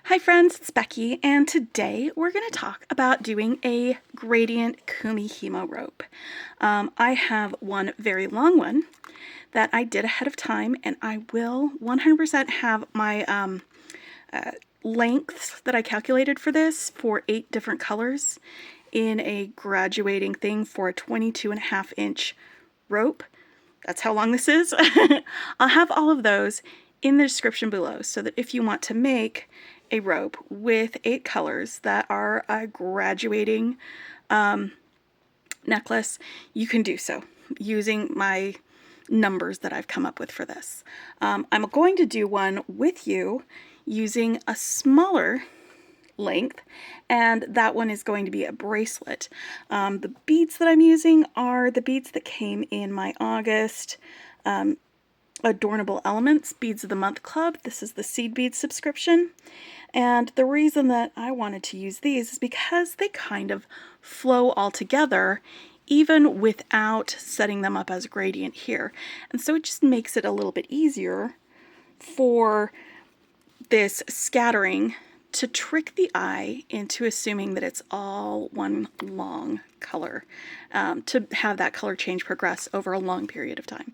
Hi friends, it's Becky, and today we're going to talk about doing a gradient kumihimo rope. I have one very long one that I did ahead of time, and I will 100% have my lengths that I calculated for this for 8 different colors in a graduating thing for a 22.5-inch rope. That's how long this is. I'll have all of those in the description below so that if you want to make a rope with 8 colors that are a graduating necklace, you can do so using my numbers that I've come up with for this. I'm going to do one with you using a smaller length, and that one is going to be a bracelet. The beads that I'm using are the beads that came in my August Adornable Elements Beads of the Month Club. This is the seed bead subscription, and the reason that I wanted to use these is because they kind of flow all together even without setting them up as a gradient here, and so it just makes it a little bit easier for this scattering to trick the eye into assuming that it's all one long color, to have that color change progress over a long period of time,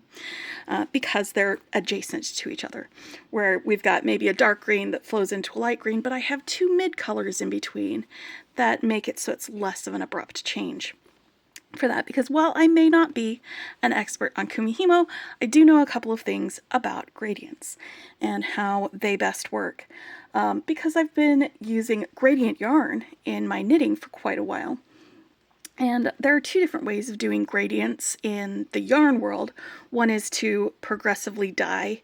because they're adjacent to each other, where we've got maybe a dark green that flows into a light green, but I have 2 mid colors in between that make it so it's less of an abrupt change for that. Because while I may not be an expert on kumihimo, I do know a couple of things about gradients and how they best work, because I've been using gradient yarn in my knitting for quite a while. And there are 2 different ways of doing gradients in the yarn world. One is to progressively dye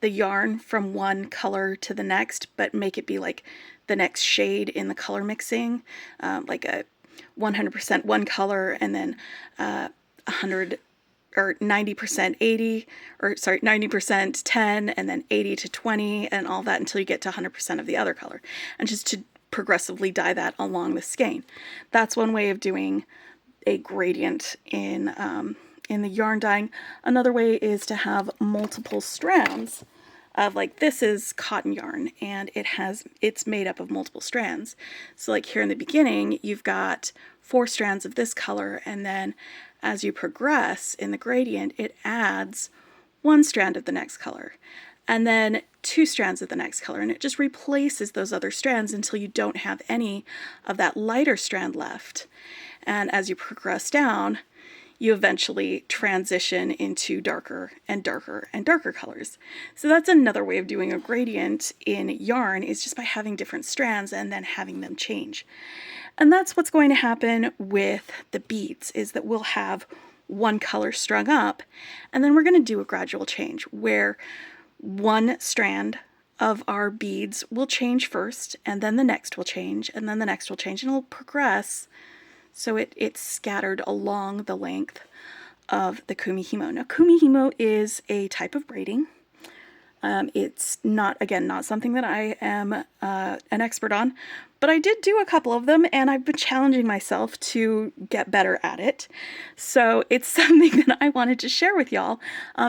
the yarn from one color to the next, but make it be like the next shade in the color mixing, like a 100% one color, and then 100 or 90% 80, or sorry, 90% 10, and then 80 to 20, and all that until you get to 100% of the other color, and just to progressively dye that along the skein. That's one way of doing a gradient in the yarn dyeing. Another way is to have multiple strands of, like, this is cotton yarn, and it's made up of multiple strands. So like here in the beginning, you've got 4 strands of this color, and then as you progress in the gradient, it adds 1 strand of the next color, and then 2 strands of the next color, and it just replaces those other strands until you don't have any of that lighter strand left. And as you progress down, you eventually transition into darker and darker and darker colors. So that's another way of doing a gradient in yarn, is just by having different strands and then having them change. And that's what's going to happen with the beads, is that we'll have one color strung up, and then we're going to do a gradual change where one strand of our beads will change first, and then the next will change, and then the next will change, and it'll progress so it's scattered along the length of the kumihimo. Now, kumihimo is a type of braiding. It's not something that I am an expert on, but I did do a couple of them, and I've been challenging myself to get better at it. So it's something that I wanted to share with y'all,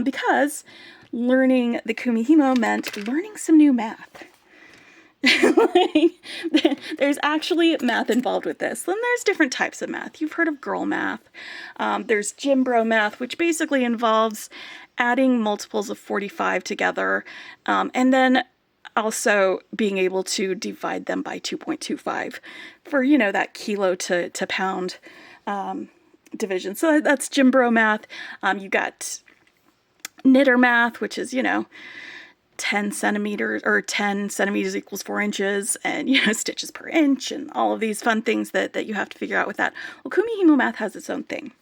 because learning the kumihimo meant learning some new math. There's actually math involved with this. Then there's different types of math. You've heard of girl math. There's gym bro math, which basically involves adding multiples of 45 together, and then also being able to divide them by 2.25 for, you know, that kilo to pound division. So that's gym bro math. You got knitter math, which is, you know, 10 centimeters or 10 centimeters equals 4 inches, and, you know, stitches per inch, and all of these fun things that you have to figure out with that. Well, kumihimo math has its own thing.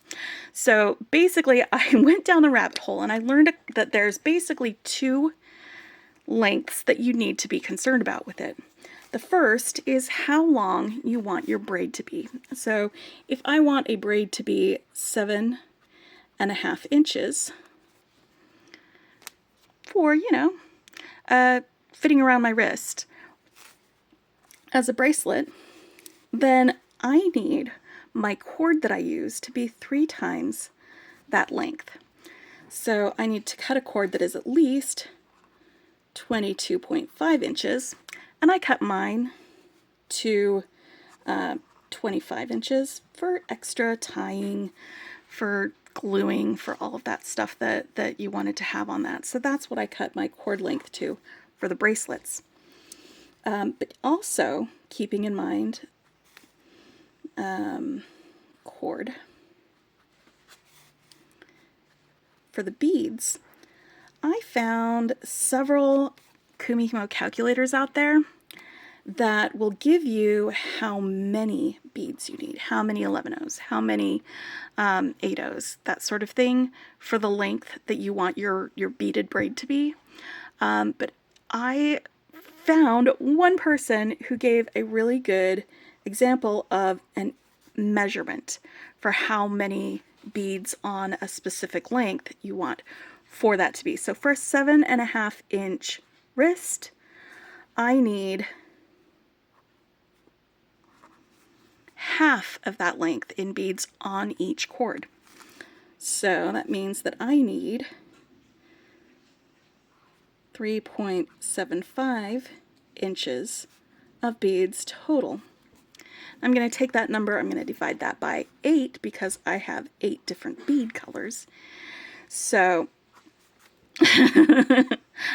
So basically, I went down the rabbit hole, and I learned that there's basically 2 lengths that you need to be concerned about with it. The first is how long you want your braid to be. So if I want a braid to be 7.5 inches for, you know, fitting around my wrist as a bracelet, then I need my cord that I use to be 3 times that length. So I need to cut a cord that is at least 22.5 inches, And I cut mine to 25 inches for extra tying, for gluing, for all of that stuff that you wanted to have on that. So that's what I cut my cord length to for the bracelets. But also keeping in mind cord for the beads, I found several kumihimo calculators out there that will give you how many beads you need, how many 11-ohs, how many 8-ohs, that sort of thing, for the length that you want your beaded braid to be. But I found one person who gave a really good example of a measurement for how many beads on a specific length you want for that to be. So for a 7.5-inch wrist, I need half of that length in beads on each cord. So that means that I need 3.75 inches of beads total. I'm going to take that number, I'm going to divide that by 8 because I have 8 different bead colors. So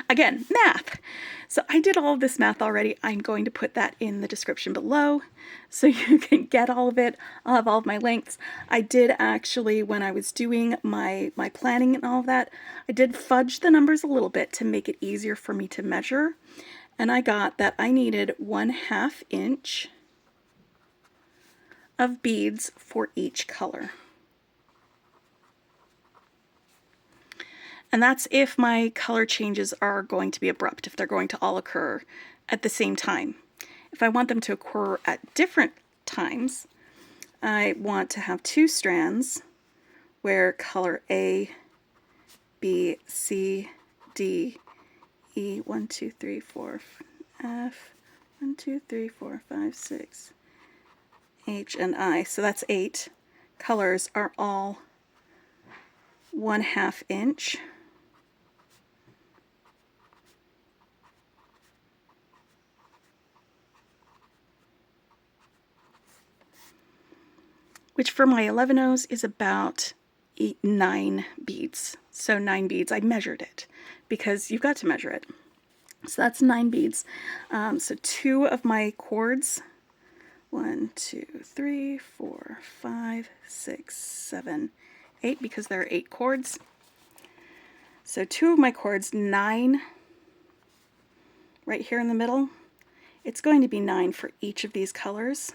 again, math. So I did all of this math already. I'm going to put that in the description below so you can get all of it. I'll have all of my lengths. I did actually, when I was doing my planning and all of that, I did fudge the numbers a little bit to make it easier for me to measure. And I got that I needed 1/2 inch of beads for each color. And that's if my color changes are going to be abrupt, if they're going to all occur at the same time. If I want them to occur at different times, I want to have 2 strands where color A, B, C, D, E, 1, 2, 3, 4, F, 1, 2, 3, 4, 5, 6, H, and I. So that's 8 colors are all 1/2 inch. Which for my 11-ohs is about 9 beads. So 9 beads. I measured it because you've got to measure it. So that's 9 beads. So 2 of my cords, 1, 2, 3, 4, 5, 6, 7, 8, because there are 8 cords. So 2 of my cords, 9 right here in the middle. It's going to be 9 for each of these colors.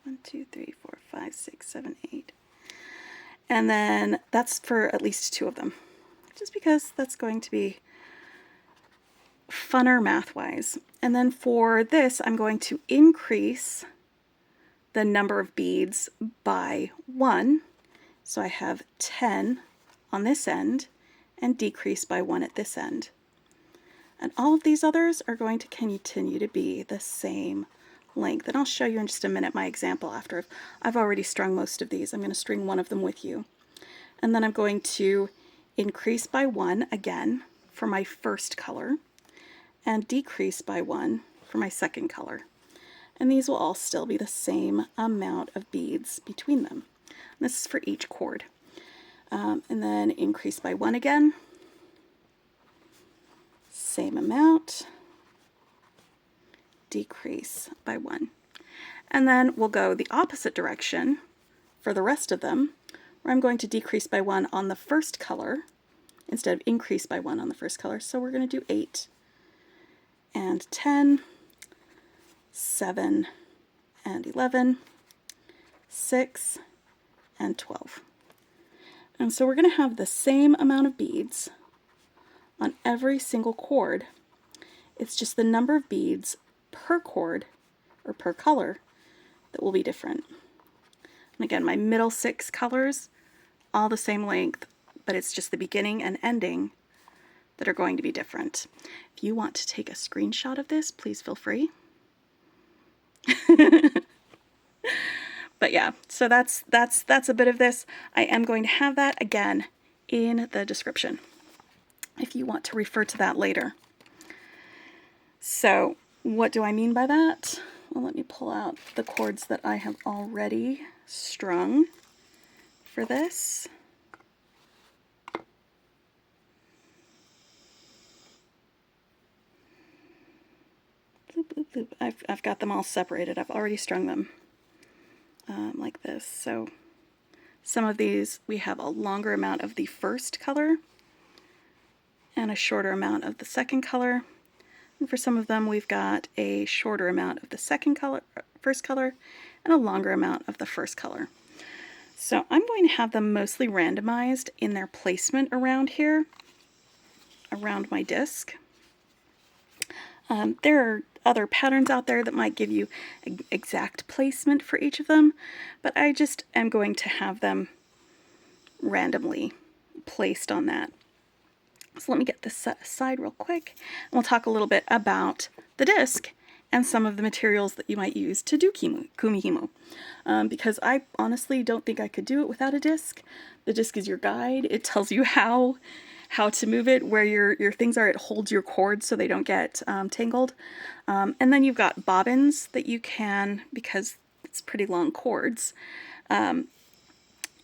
1, 2, 3, 4, 5, 6, 7, 8. And then that's for at least 2 of them, just because that's going to be funner math-wise. And then for this, I'm going to increase the number of beads by 1. So I have 10 on this end and decrease by 1 at this end. And all of these others are going to continue to be the same length. And I'll show you in just a minute my example after I've already strung most of these. I'm going to string one of them with you. And then I'm going to increase by 1 again for my first color and decrease by 1 for my second color. And these will all still be the same amount of beads between them. And this is for each cord. And then increase by 1 again. Same amount. Decrease by 1. And then we'll go the opposite direction for the rest of them, where I'm going to decrease by 1 on the first color instead of increase by 1 on the first color. So we're going to do 8 and 10, 7 and 11, 6 and 12. And so we're going to have the same amount of beads on every single cord. It's just the number of beads per cord or per color that will be different. And again, my middle 6 colors, all the same length, but it's just the beginning and ending that are going to be different. If you want to take a screenshot of this, please feel free. But yeah, so that's a bit of this. I am going to have that again in the description if you want to refer to that later. So what do I mean by that? Well, let me pull out the cords that I have already strung for this. Bloop, bloop, bloop. I've got them all separated. I've already strung them like this. So some of these we have a longer amount of the first color and a shorter amount of the second color. And for some of them we've got a shorter amount of the first color and a longer amount of the first color. So I'm going to have them mostly randomized in their placement around here, around my disc. There are other patterns out there that might give you exact placement for each of them, but I just am going to have them randomly placed on that. So let me get this set aside real quick, and we'll talk a little bit about the disc and some of the materials that you might use to do kumihimo. Because I honestly don't think I could do it without a disc. The disc is your guide. It tells you how to move it, where your things are. It holds your cords so they don't get tangled. And then you've got bobbins that you can, because it's pretty long cords.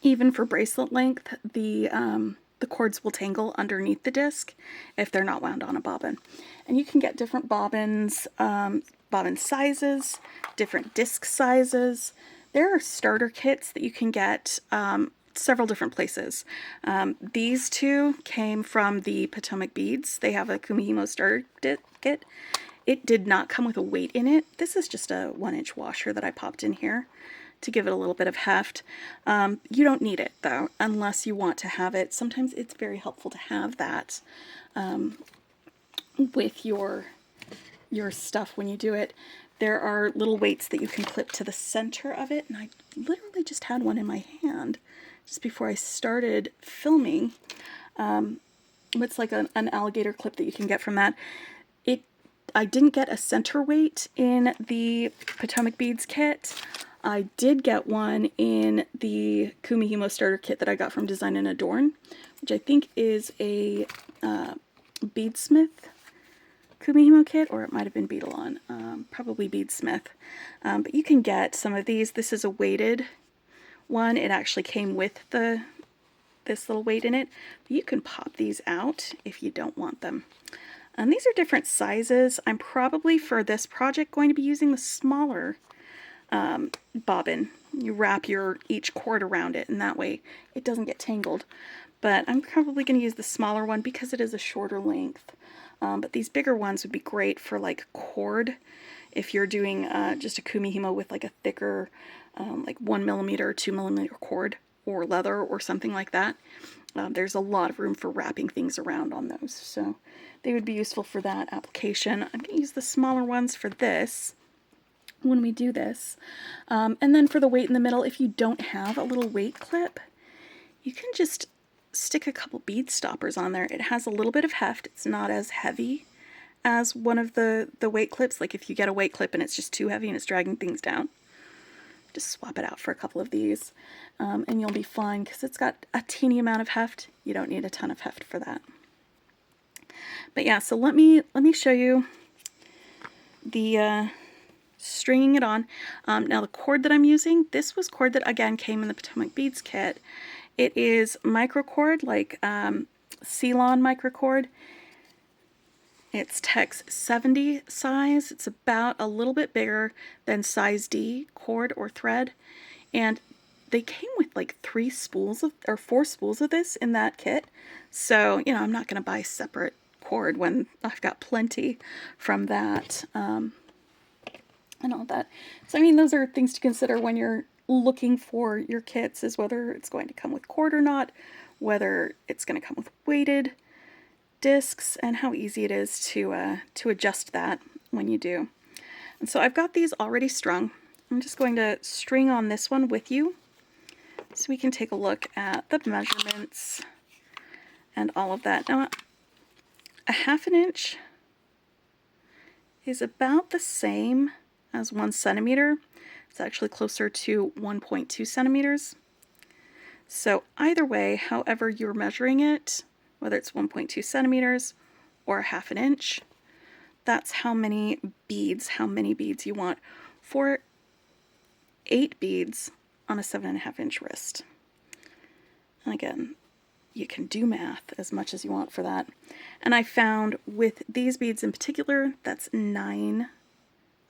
Even for bracelet length, the cords will tangle underneath the disc if they're not wound on a bobbin. And you can get different bobbins, bobbin sizes, different disc sizes. There are starter kits that you can get several different places. These two came from the Potomac Beads. They have a kumihimo starter kit. It did not come with a weight in it. This is just a 1-inch washer that I popped in here to give it a little bit of heft. You don't need it though, unless you want to have it. Sometimes it's very helpful to have that with your stuff when you do it. There are little weights that you can clip to the center of it, and I literally just had one in my hand just before I started filming. It's like an alligator clip that you can get from that. I didn't get a center weight in the Potomac Beads kit. I did get one in the kumihimo starter kit that I got from Design and Adorn, which I think is a beadsmith kumihimo kit, or it might have been C-lon, probably beadsmith. But you can get some of these. This is a weighted one. It actually came with this little weight in it. But you can pop these out if you don't want them. And these are different sizes. I'm probably for this project going to be using the smaller bobbin. You wrap each cord around it, and that way it doesn't get tangled. But I'm probably going to use the smaller one because it is a shorter length. But these bigger ones would be great for like cord. If you're doing just a kumihimo with like a thicker, like 1mm or 2mm cord, or leather or something like that, there's a lot of room for wrapping things around on those. So they would be useful for that application. I'm going to use the smaller ones for this when we do this. And then for the weight in the middle, if you don't have a little weight clip, you can just stick a couple bead stoppers on there. It has a little bit of heft. It's not as heavy as one of the weight clips. Like if you get a weight clip and it's just too heavy and it's dragging things down, just swap it out for a couple of these and you'll be fine, because it's got a teeny amount of heft. You don't need a ton of heft for that. But yeah, so let me show you the stringing it on. Now the cord that I'm using, this was cord that again came in the Potomac Beads kit. It is microcord, like C-lon microcord. It's Tex 70 size. It's about a little bit bigger than size D cord or thread. And they came with like 4 spools of this in that kit. So, you know, I'm not going to buy separate cord when I've got plenty from that and all that. So, I mean, those are things to consider when you're looking for your kits, is whether it's going to come with cord or not, whether it's going to come with weighted discs, and how easy it is to adjust that when you do. And so I've got these already strung. I'm just going to string on this one with you so we can take a look at the measurements and all of that. Now, a 1/2 inch is about the same as 1 centimeter. It's actually closer to 1.2 centimeters. So either way, however you're measuring it, whether it's 1.2 centimeters or a 1/2 inch, that's how many beads you want for 8 beads on a 7.5 inch wrist. And again, you can do math as much as you want for that. And I found with these beads in particular, that's 9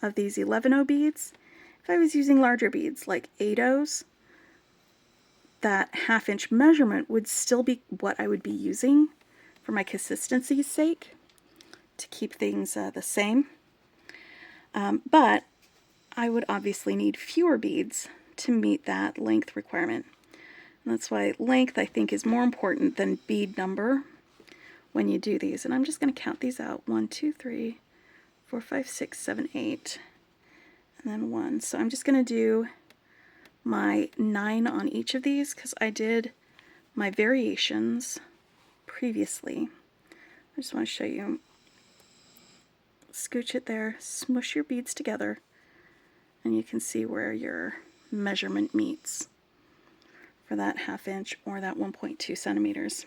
of these 11-0 beads. If I was using larger beads like 8-0s, that 1/2 inch measurement would still be what I would be using for my consistency's sake to keep things the same. But I would obviously need fewer beads to meet that length requirement. And that's why length, I think, is more important than bead number when you do these. And I'm just going to count these out. 1, 2, 3, 4, 5, 6, 7, 8, and then 1. So I'm just going to do my 9 on each of these because I did my variations previously. I just want to show you. Scooch it there, smush your beads together, and you can see where your measurement meets for that 1/2 inch or that 1.2 centimeters.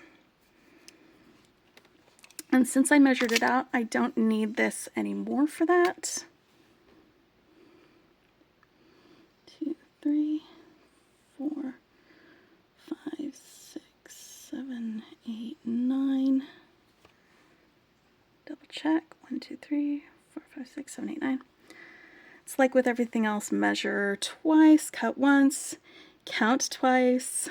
And since I measured it out, I don't need this anymore for that. 2, 3, 4, 5, 6, 7, 8, 9. Double check. 1, 2, 3, 4, 5, 6, 7, 8, 9. It's like with everything else, measure twice, cut once, count twice,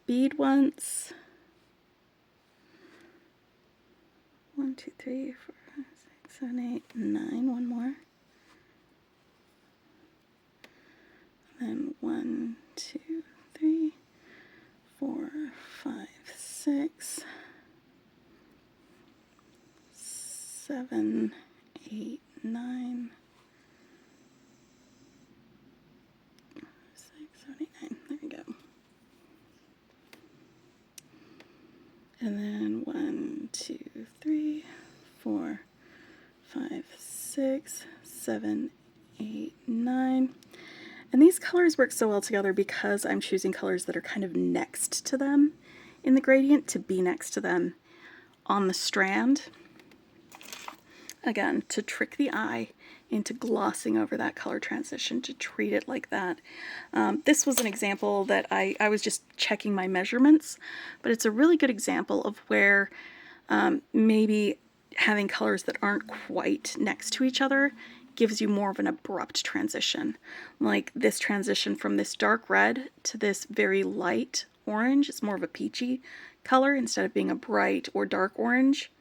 bead once. 1, 2, 3, 4, 5, 6, 7, 8, 9. One more. And then 1, 2, 3, 4, 5, 6, 7, 8, 9, 6, 7, 8, 9. There we go. And then 1, 2, 3, 4, 5, 6, 7, 8, 9. And these colors work so well together because I'm choosing colors that are kind of next to them in the gradient to be next to them on the strand. Again, to trick the eye into glossing over that color transition, to treat it like that. This was an example that I was just checking my measurements, but it's a really good example of where maybe having colors that aren't quite next to each other gives you more of an abrupt transition. Like this transition from this dark red to this very light orange. It's more of a peachy color instead of being a bright or dark orange.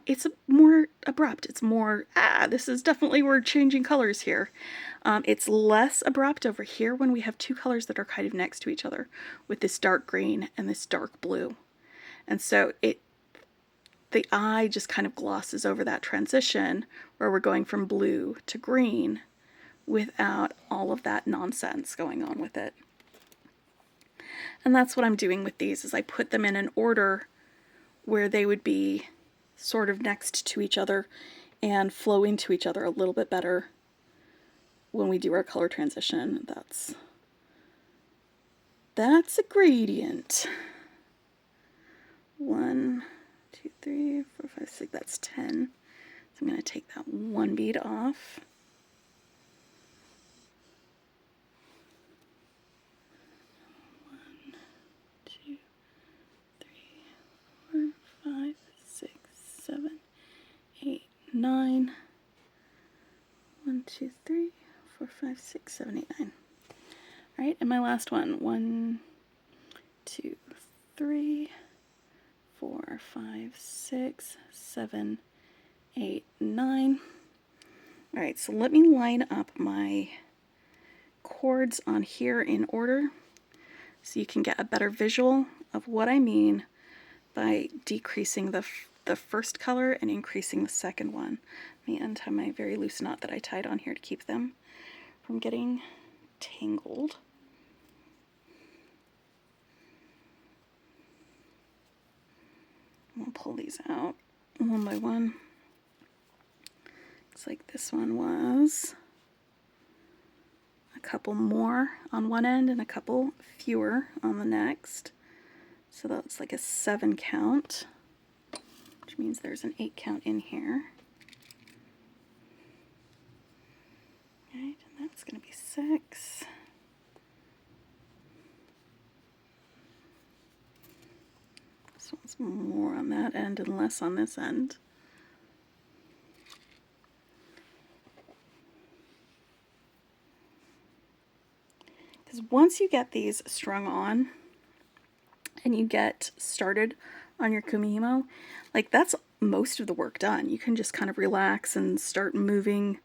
It's more abrupt. It's more, this is definitely, we're changing colors here. It's less abrupt over here when we have two colors that are kind of next to each other with this dark green and this dark blue. And so the eye just kind of glosses over that transition where we're going from blue to green without all of that nonsense going on with it. And that's what I'm doing with these, is I put them in an order where they would be sort of next to each other and flow into each other a little bit better when we do our color transition. That's a gradient. 1, 2, 3, 4, 5, 6, that's 10. So I'm going to take that one bead off. One, 2, 3, 4, 5, 6, 7, 8, 9. 1, 2, 3, 4, 5, 6, 7, 8, 9. All right, and my last one. 1, 2, 3, 4, 5, 6, 7, 8, 9. All right, so let me line up my cords on here in order so you can get a better visual of what I mean by decreasing the first color and increasing the second one. Let me untie my very loose knot that I tied on here to keep them from getting tangled. We'll pull these out one by one. Looks like this one was a couple more on one end and a couple fewer on the next. So that's like a 7 count. which means there's an 8 count in here. Right, and that's going to be 6. This one's more on that end and less on this end. Because once you get these strung on and you get started on your kumihimo, like that's most of the work done. You can just kind of relax and start moving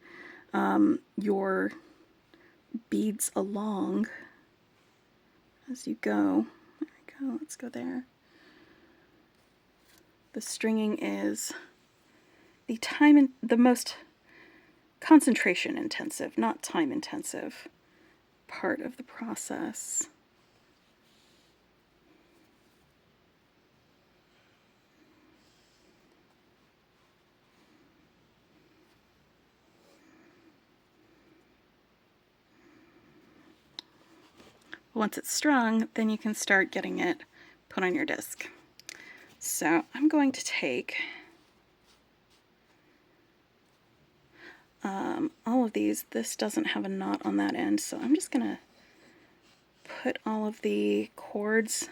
your beads along as you go. There we go, let's go there. The stringing is the most concentration intensive, not time intensive part of the process. Once it's strung, then you can start getting it put on your disc. So I'm going to take all of these. This doesn't have a knot on that end, so I'm just going to put all of the cords,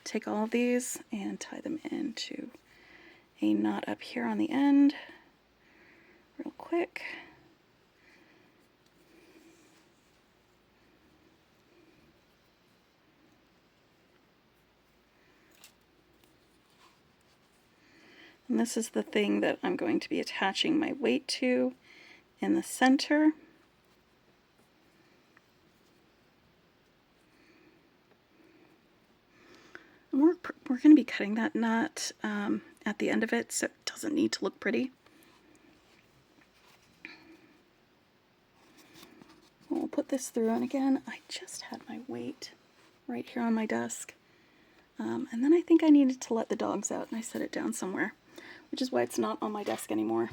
take all of these and tie them into a knot up here on the end real quick. And this is the thing that I'm going to be attaching my weight to in the center. And we're going to be cutting that knot at the end of it, so it doesn't need to look pretty. We'll put this through, and again, I just had my weight right here on my desk. And then I think I needed to let the dogs out, and I set it down somewhere, which is why it's not on my desk anymore.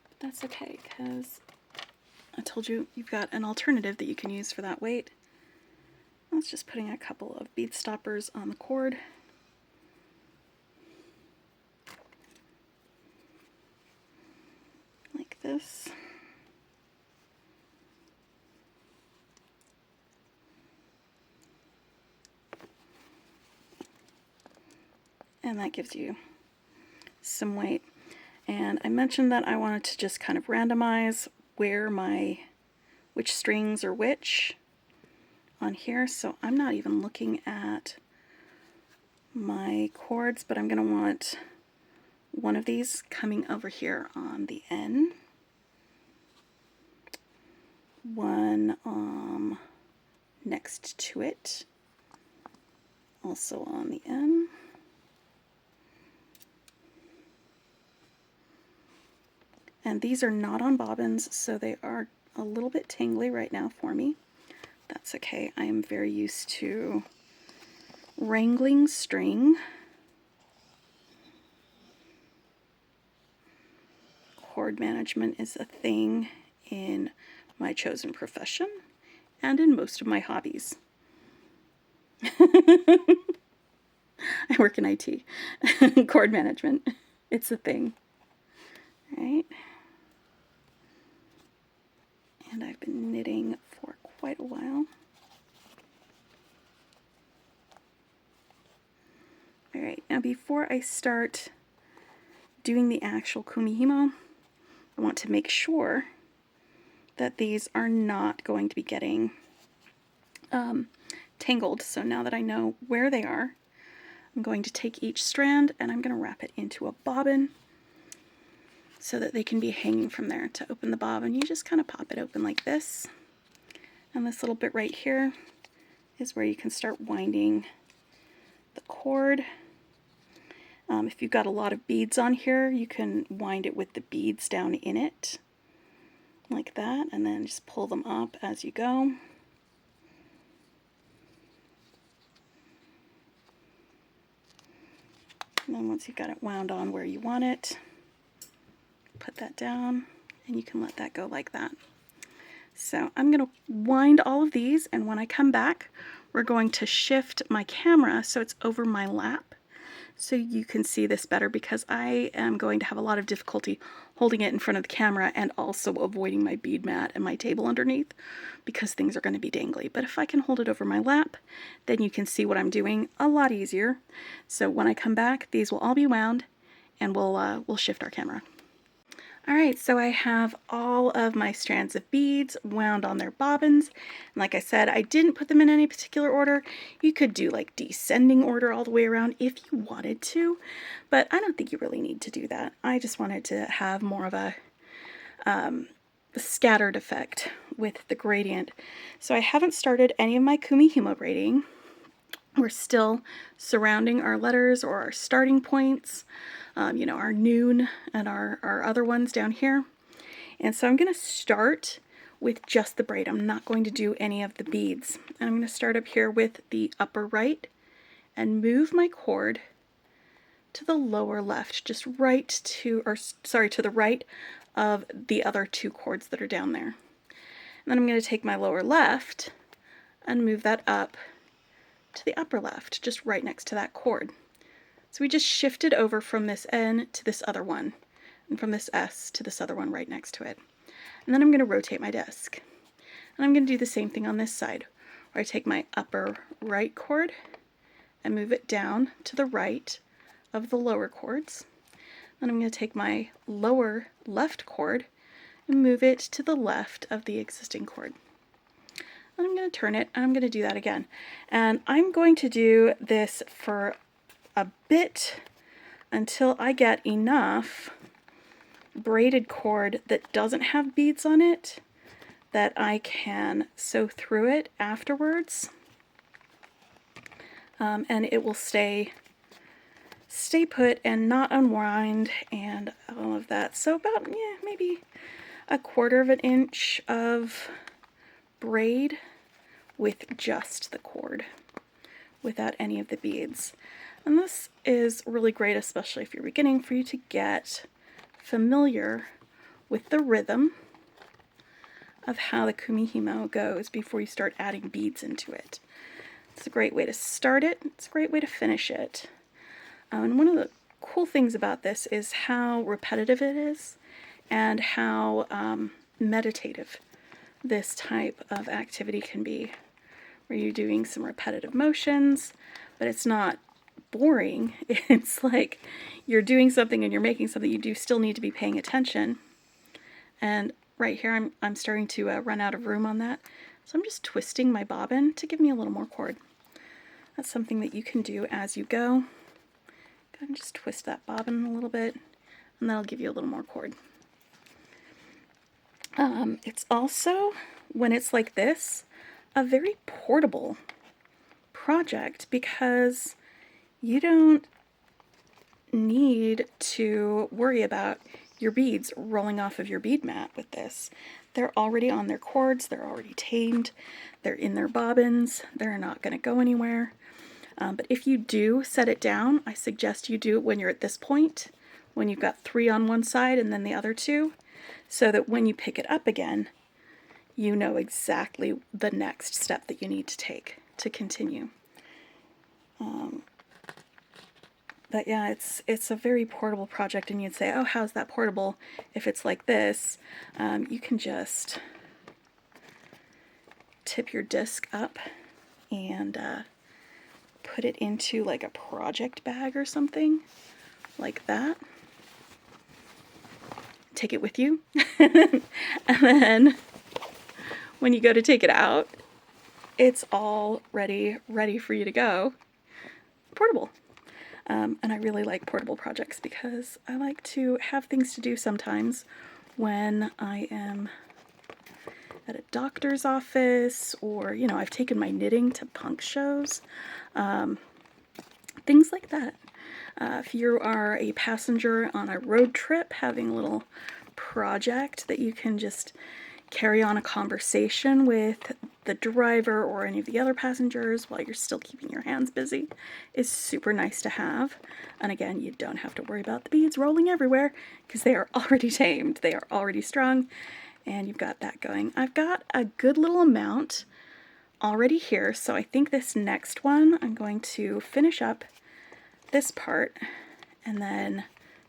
But that's okay, because I told you you've got an alternative that you can use for that weight. That's just putting a couple of bead stoppers on the cord. Like this. And that gives you some weight. And I mentioned that I wanted to just kind of randomize which strings are which on here, so I'm not even looking at my cords, but I'm going to want one of these coming over here on the end, one next to it, also on the end. And these are not on bobbins, so they are a little bit tangly right now for me. That's okay. I am very used to wrangling string. Cord management is a thing in my chosen profession and in most of my hobbies. I work in IT. Cord management. It's a thing. Right? And I've been knitting for quite a while. Alright, now before I start doing the actual kumihimo, I want to make sure that these are not going to be getting tangled. So now that I know where they are, I'm going to take each strand and I'm going to wrap it into a bobbin so that they can be hanging from there. To open the bobbin, you just kind of pop it open like this. And this little bit right here is where you can start winding the cord. If you've got a lot of beads on here, you can wind it with the beads down in it, like that, and then just pull them up as you go. And then once you've got it wound on where you want it, put that down, and you can let that go like that. So I'm going to wind all of these, and when I come back, we're going to shift my camera so it's over my lap, so you can see this better, because I am going to have a lot of difficulty holding it in front of the camera and also avoiding my bead mat and my table underneath, because things are going to be dangly. But if I can hold it over my lap, then you can see what I'm doing a lot easier. So when I come back, these will all be wound, and we'll shift our camera. Alright, so I have all of my strands of beads wound on their bobbins. And like I said, I didn't put them in any particular order. You could do like descending order all the way around if you wanted to, but I don't think you really need to do that. I just wanted to have more of a scattered effect with the gradient. So I haven't started any of my kumihimo braiding. We're still surrounding our letters or our starting points, you know, our noon and our other ones down here. And so I'm going to start with just the braid. I'm not going to do any of the beads. And I'm going to start up here with the upper right and move my cord to the lower left, just right to, or sorry, to the right of the other two cords that are down there. And then I'm going to take my lower left and move that up to the upper left, just right next to that cord. So we just shifted over from this N to this other one, and from this S to this other one right next to it. And then I'm going to rotate my disc. And I'm going to do the same thing on this side, where I take my upper right cord and move it down to the right of the lower cords. Then I'm going to take my lower left cord and move it to the left of the existing cord. And I'm going to turn it, and I'm going to do that again. And I'm going to do this for a bit until I get enough braided cord that doesn't have beads on it that I can sew through it afterwards. And it will stay put and not unwind and all of that. So about, yeah, maybe 1/4 of an inch of braid with just the cord, without any of the beads. And this is really great, especially if you're beginning, for you to get familiar with the rhythm of how the kumihimo goes before you start adding beads into it. It's a great way to start it. It's a great way to finish it. And one of the cool things about this is how repetitive it is and how meditative this type of activity can be, where you're doing some repetitive motions, but it's not boring. It's like you're doing something and you're making something. You do still need to be paying attention. And right here I'm starting to run out of room on that. So I'm just twisting my bobbin to give me a little more cord. That's something that you can do as you go. Go ahead and just twist that bobbin a little bit, and that'll give you a little more cord. It's also, when it's like this, a very portable project, because you don't need to worry about your beads rolling off of your bead mat with this. They're already on their cords, they're already tamed, they're in their bobbins, they're not going to go anywhere. But if you do set it down, I suggest you do it when you're at this point, when you've got 3 on one side and then the other 2, so that when you pick it up again, you know exactly the next step that you need to take to continue. But yeah, it's a very portable project, and you'd say, oh, how's that portable if it's like this? You can just tip your disc up and put it into like a project bag or something like that. Take it with you. And then when you go to take it out, it's all ready for you to go. Portable. And I really like portable projects because I like to have things to do sometimes when I am at a doctor's office, or, you know, I've taken my knitting to punk shows, things like that. If you are a passenger on a road trip, having a little project that you can just carry on a conversation with the driver or any of the other passengers while you're still keeping your hands busy is super nice to have. And again, you don't have to worry about the beads rolling everywhere because they are already tamed, they are already strung, and you've got that going. I've got a good little amount already here, so I think this next one I'm going to finish up this part and then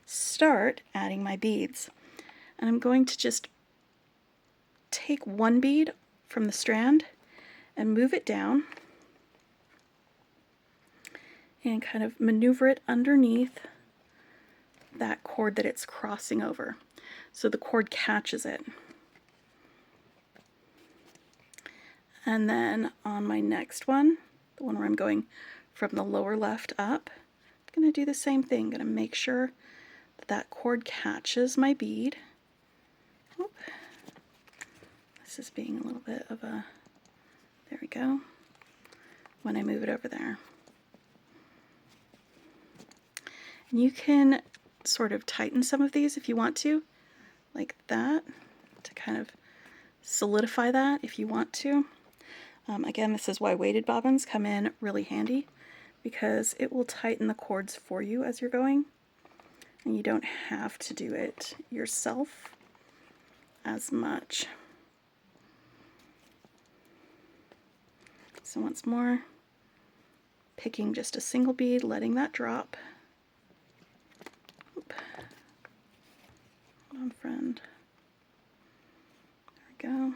start adding my beads. And I'm going to just take one bead from the strand and move it down and kind of maneuver it underneath that cord that it's crossing over, so the cord catches it. And then on my next one, the one where I'm going from the lower left up, I'm going to do the same thing. I'm going to make sure that that cord catches my bead. Oop. This is being a little bit of a, there we go, when I move it over there. And you can sort of tighten some of these if you want to, like that, to kind of solidify that if you want to. Again, this is why weighted bobbins come in really handy, because it will tighten the cords for you as you're going, and you don't have to do it yourself as much. So once more, picking just a single bead, letting that drop. Oop. Hold on, friend. There we go.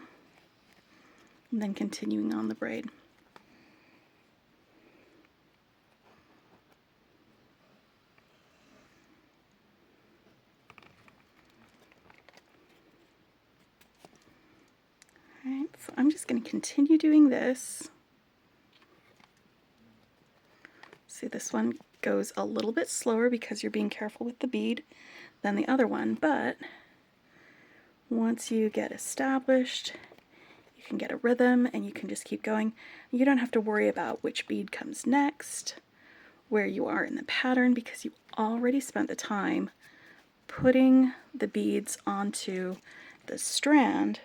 And then continuing on the braid. Alright, so I'm just going to continue doing this. See, this one goes a little bit slower because you're being careful with the bead than the other one, but once you get established, you can get a rhythm and you can just keep going. You don't have to worry about which bead comes next, where you are in the pattern, because you already spent the time putting the beads onto the strand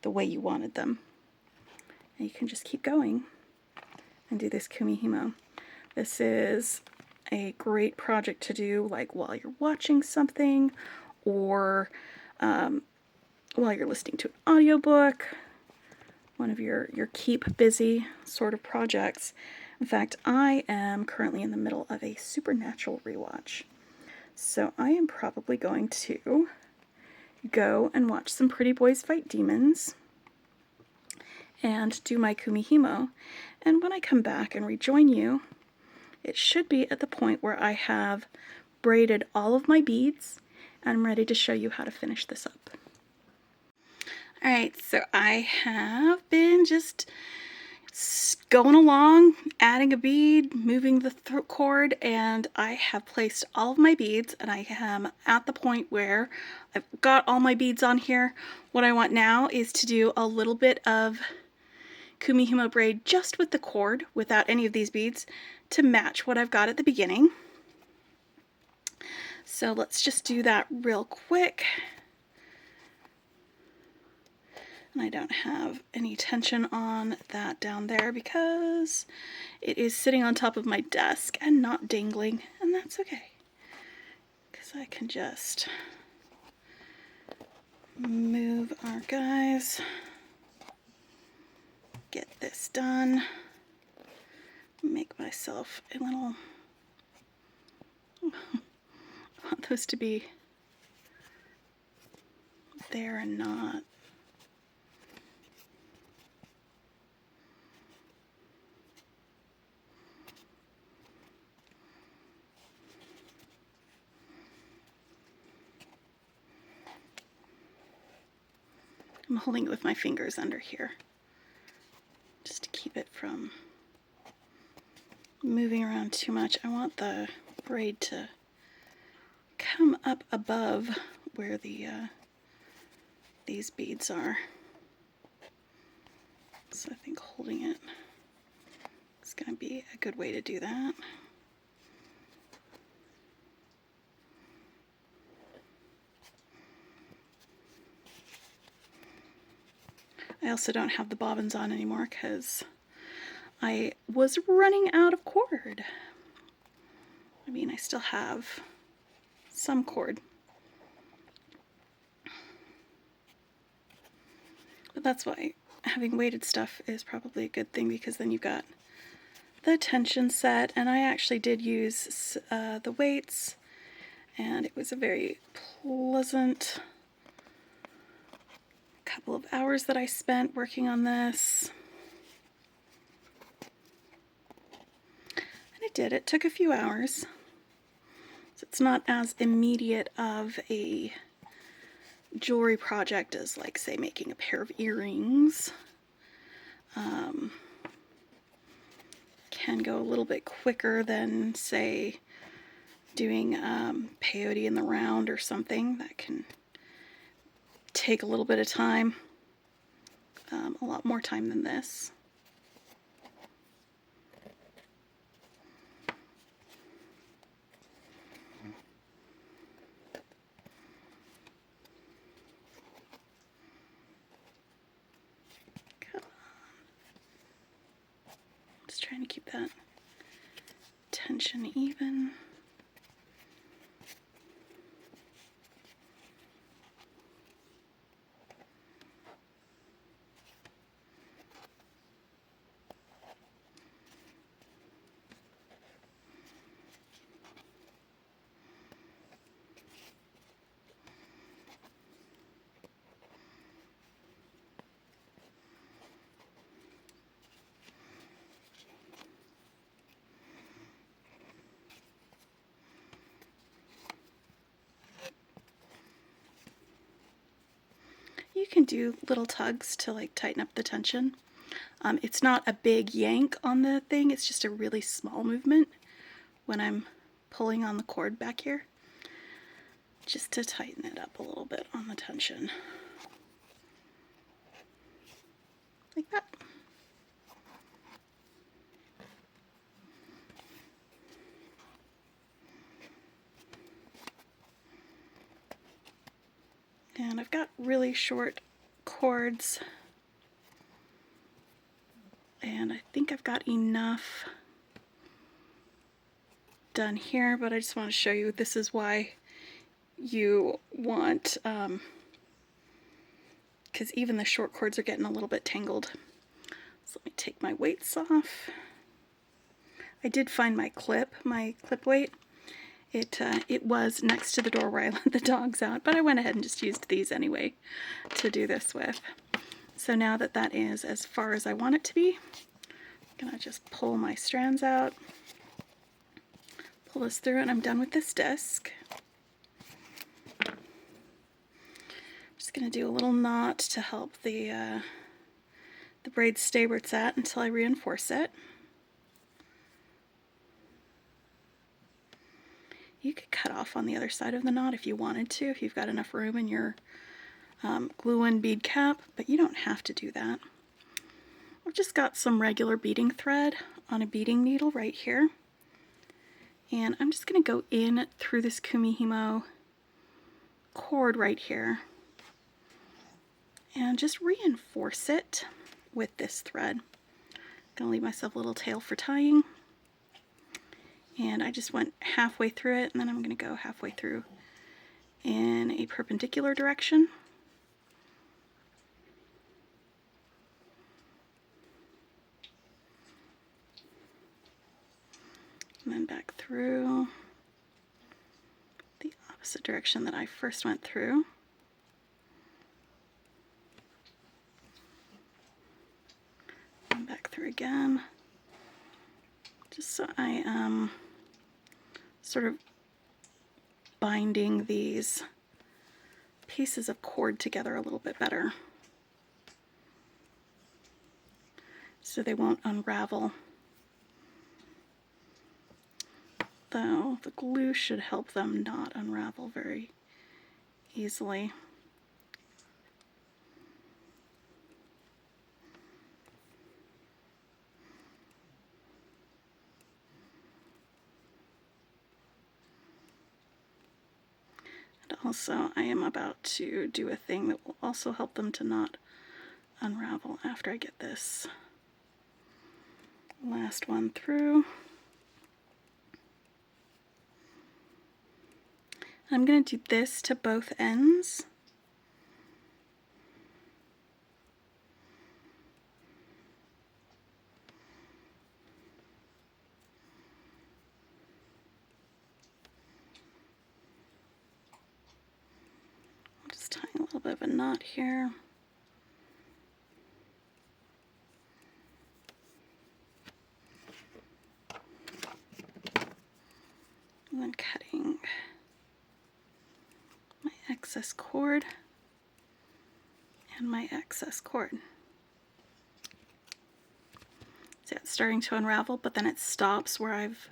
the way you wanted them. And you can just keep going and do this kumihimo. This is a great project to do like while you're watching something, or while you're listening to an audiobook, one of your keep busy sort of projects. In fact, I am currently in the middle of a Supernatural rewatch. So I am probably going to go and watch some pretty boys fight demons and do my kumihimo. And when I come back and rejoin you, it should be at the point where I have braided all of my beads and I'm ready to show you how to finish this up. Alright, so I have been just going along, adding a bead, moving the cord, and I have placed all of my beads, and I am at the point where I've got all my beads on here. What I want now is to do a little bit of kumihimo braid just with the cord, without any of these beads, to match what I've got at the beginning. So let's just do that real quick. And I don't have any tension on that down there because it is sitting on top of my desk and not dangling, and that's okay, because I can just move our guys, get this done, make myself a little, I want those to be there and not. I'm holding it with my fingers under here, just to keep it from moving around too much. I want the braid to come up above where the these beads are. So I think holding it is going to be a good way to do that. I also don't have the bobbins on anymore because I was running out of cord. I mean, I still have some cord, but that's why having weighted stuff is probably a good thing, because then you've got the tension set, and I actually did use the weights, and it was a very pleasant couple of hours that I spent working on this. And it took a few hours. So it's not as immediate of a jewelry project as, like, say, making a pair of earrings. Can go a little bit quicker than, say, doing peyote in the round or something. That can take a little bit of time, a lot more time than this. Just trying to keep that tension even. You can do little tugs to, like, tighten up the tension. It's not a big yank on the thing, it's just a really small movement when I'm pulling on the cord back here, just to tighten it up a little bit on the tension. Like that. And I've got really short cords, and I think I've got enough done here, but I just want to show you this is why you want, because even the short cords are getting a little bit tangled. So let me take my weights off. I did find my clip weight. It was next to the door where I let the dogs out, but I went ahead and just used these anyway to do this with. So now that that is as far as I want it to be, I'm gonna just pull my strands out, pull this through, and I'm done with this disc. Just gonna do a little knot to help the braid stay where it's at until I reinforce it. You could cut off on the other side of the knot if you wanted to, if you've got enough room in your glue-in bead cap, but you don't have to do that. I've just got some regular beading thread on a beading needle right here, and I'm just going to go in through this kumihimo cord right here and just reinforce it with this thread. I'm going to leave myself a little tail for tying. And I just went halfway through it, and then I'm going to go halfway through in a perpendicular direction. And then back through the opposite direction that I first went through. And back through again. Just so I am sort of binding these pieces of cord together a little bit better so they won't unravel. Though the glue should help them not unravel very easily. Also, I am about to do a thing that will also help them to not unravel after I get this last one through. And I'm going to do this to both ends. bit of a knot here. And then cutting my excess cord and my excess cord. See, it's starting to unravel, but then it stops where I've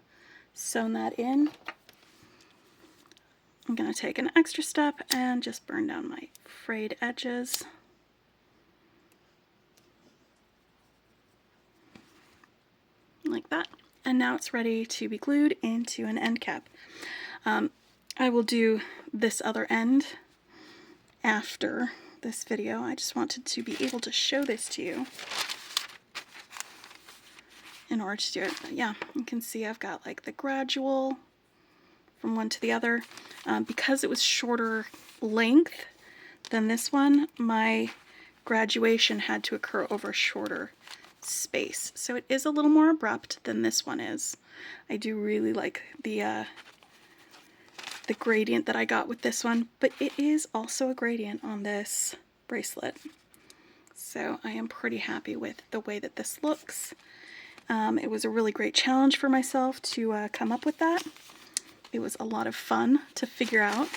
sewn that in. I'm going to take an extra step and just burn down my frayed edges. Like that. And now it's ready to be glued into an end cap. I will do this other end after this video. I just wanted to be able to show this to you in order to do it. But yeah, you can see I've got like the gradual from one to the other. Because it was shorter length than this one, my graduation had to occur over shorter space. So it is a little more abrupt than this one is. I do really like the gradient that I got with this one, but it is also a gradient on this bracelet. So I am pretty happy with the way that this looks. It was a really great challenge for myself to come up with that. It was a lot of fun to figure out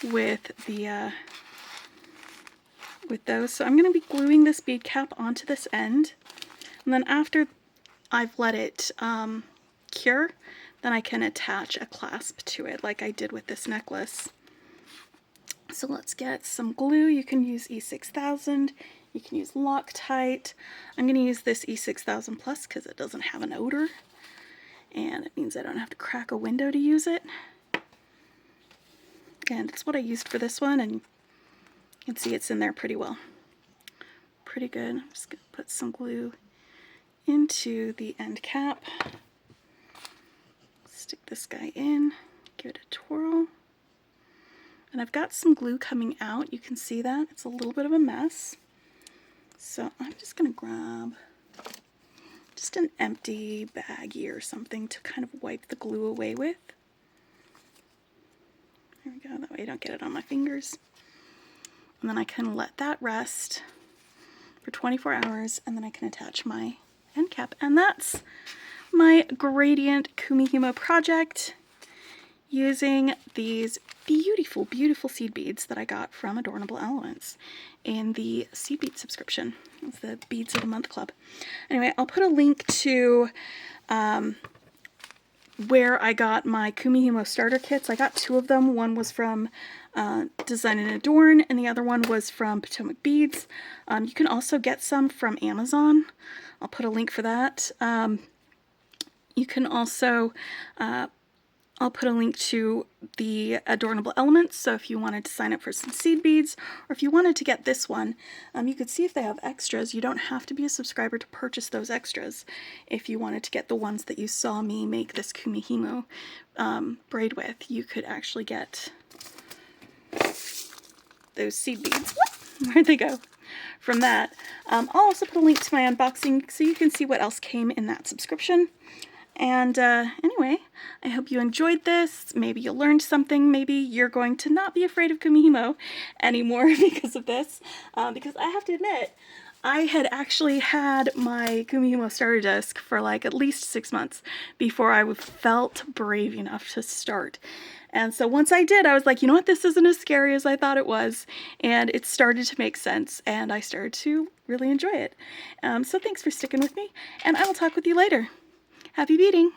with the with those. So I'm going to be gluing this bead cap onto this end, and then after I've let it cure, then I can attach a clasp to it like I did with this necklace. So let's get some glue. You can use E6000, you can use Loctite. I'm going to use this E6000 Plus because it doesn't have an odor, and it means I don't have to crack a window to use it. And it's what I used for this one, and you can see it's in there pretty well. Pretty good. I'm just going to put some glue into the end cap. Stick this guy in, give it a twirl. And I've got some glue coming out. You can see that. It's a little bit of a mess. So I'm just going to grab just an empty baggie or something to kind of wipe the glue away with. There we go. That way I don't get it on my fingers. And then I can let that rest for 24 hours, and then I can attach my end cap. And that's my gradient kumihimo project using these beautiful, beautiful seed beads that I got from Adornable Elements in the seed bead subscription. It's the Beads of the Month Club. Anyway, I'll put a link to where I got my kumihimo starter kits. I got two of them. One was from Design and Adorn, and the other one was from Potomac Beads. You can also get some from Amazon. I'll put a link for that. You can also, I'll put a link to the Adornable Elements, so if you wanted to sign up for some seed beads, or if you wanted to get this one, you could see if they have extras. You don't have to be a subscriber to purchase those extras. If you wanted to get the ones that you saw me make this kumihimo braid with, you could actually get those seed beads. Where'd they go? From that. I'll also put a link to my unboxing so you can see what else came in that subscription. And anyway, I hope you enjoyed this. Maybe you learned something. Maybe you're going to not be afraid of kumihimo anymore because of this. Because I have to admit, I had actually had my kumihimo starter disc for like at least 6 months before I felt brave enough to start. And so once I did, I was like, you know what, this isn't as scary as I thought it was. And it started to make sense, and I started to really enjoy it. So thanks for sticking with me, and I will talk with you later. Happy beading!